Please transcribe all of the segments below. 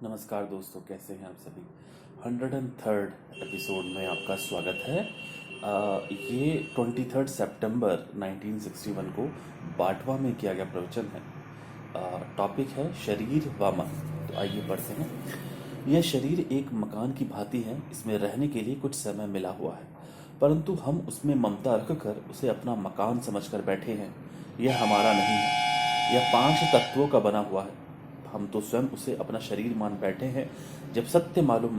नमस्कार दोस्तों, कैसे हैं आप सभी। 103rd एपिसोड में आपका स्वागत है। ये 23 सितंबर 1961 को बाटवा में किया गया प्रवचन है। टॉपिक है शरीर व मन। तो आइए पढ़ते हैं। यह शरीर एक मकान की भांति है। इसमें रहने के लिए कुछ समय मिला हुआ है, परंतु हम उसमें ममता रखकर उसे अपना मकान समझकर बैठे हैं। यह हमारा नहीं है। यह 5 तत्वों का बना हुआ है। हम तो स्वयं उसे अपना शरीर मान बैठे हैं। जब सत्य मालूम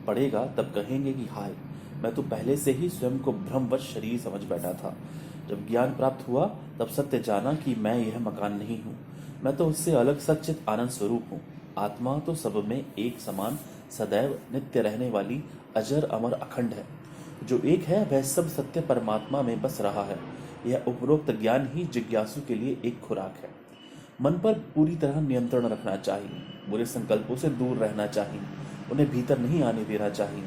पड़ेगा तब कहेंगे कि हाय, मैं तो पहले से ही स्वयं को भ्रमवश शरीर समझ बैठा था। जब ज्ञान प्राप्त हुआ तब सत्य जाना कि मैं यह मकान नहीं हूँ। मैं तो उससे अलग सच्चित आनंद स्वरूप हूँ। आत्मा तो सब में एक समान, सदैव नित्य रहने वाली, अजर अमर अखंड है। जो एक है वह सब सत्य परमात्मा में बस रहा है। यह उपरोक्त ज्ञान ही जिज्ञासु के लिए एक खुराक है। मन पर पूरी तरह नियंत्रण रखना चाहिए। बुरे संकल्पों से दूर रहना चाहिए। उन्हें भीतर नहीं आने देना चाहिए।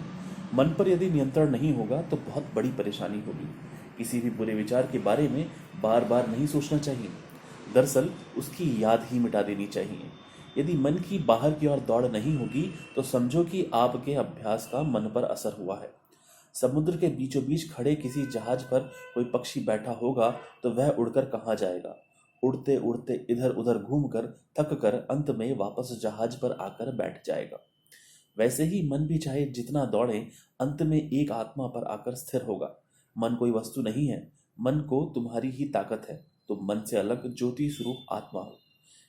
मन पर यदि नियंत्रण नहीं होगा तो बहुत बड़ी परेशानी होगी। किसी भी बुरे विचार के बारे में बार बार नहीं सोचना चाहिए। दरअसल उसकी याद ही मिटा देनी चाहिए। यदि मन की बाहर की ओर दौड़ नहीं होगी तो समझो कि आपके अभ्यास का मन पर असर हुआ है। समुद्र के बीचों बीच खड़े किसी जहाज पर कोई पक्षी बैठा होगा तो वह उड़कर कहाँ जाएगा। उड़ते उड़ते इधर उधर घूमकर थक कर अंत में वापस जहाज पर आकर बैठ जाएगा। वैसे ही मन भी चाहे जितना दौड़े, अंत में एक आत्मा पर आकर स्थिर होगा। मन कोई वस्तु नहीं है। मन को तुम्हारी ही ताकत है। तुम मन से अलग ज्योति स्वरूप आत्मा हो।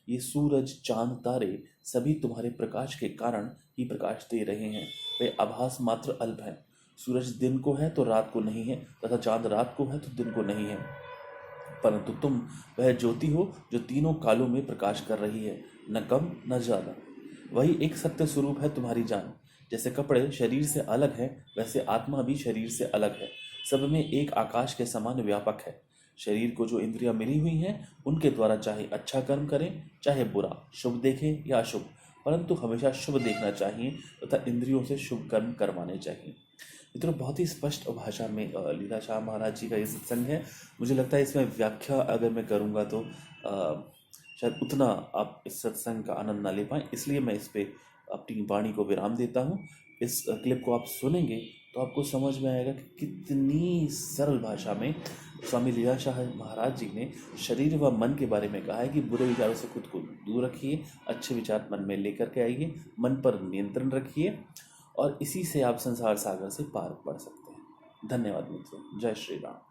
ये सूरज, चांद, तारे सभी तुम्हारे प्रकाश के कारण ही प्रकाश दे रहे हैं। वे आभास मात्र अल्प हैं। सूरज दिन को है तो रात को नहीं है, तथा चांद रात को है तो दिन को नहीं है, परंतु तुम वह ज्योति हो जो तीनों कालों में प्रकाश कर रही है, न कम न ज्यादा। वही एक सत्य स्वरूप है तुम्हारी जान। जैसे कपड़े शरीर से अलग है, वैसे आत्मा भी शरीर से अलग है। सब में एक आकाश के समान व्यापक है। शरीर को जो इंद्रियां मिली हुई हैं, उनके द्वारा चाहे अच्छा कर्म करें चाहे बुरा, शुभ देखें या अशुभ, परंतु हमेशा शुभ देखना चाहिए तथा इंद्रियों से शुभ कर्म करवाने चाहिए। मित्रों, बहुत ही स्पष्ट भाषा में लीला शाह महाराज जी का ये सत्संग है। मुझे लगता है इसमें व्याख्या अगर मैं करूँगा तो शायद उतना आप इस सत्संग का आनंद ना ले पाएँ, इसलिए मैं इस पे अपनी वाणी को विराम देता हूँ। इस क्लिप को आप सुनेंगे तो आपको समझ में आएगा कि कितनी सरल भाषा में स्वामी लीला शाह महाराज जी ने शरीर व मन के बारे में कहा है कि बुरे विचारों से खुद को दूर रखिए, अच्छे विचार मन में लेकर के आइए, मन पर नियंत्रण रखिए और इसी से आप संसार सागर से पार पड़ सकते हैं। धन्यवाद मित्रों। जय श्री राम।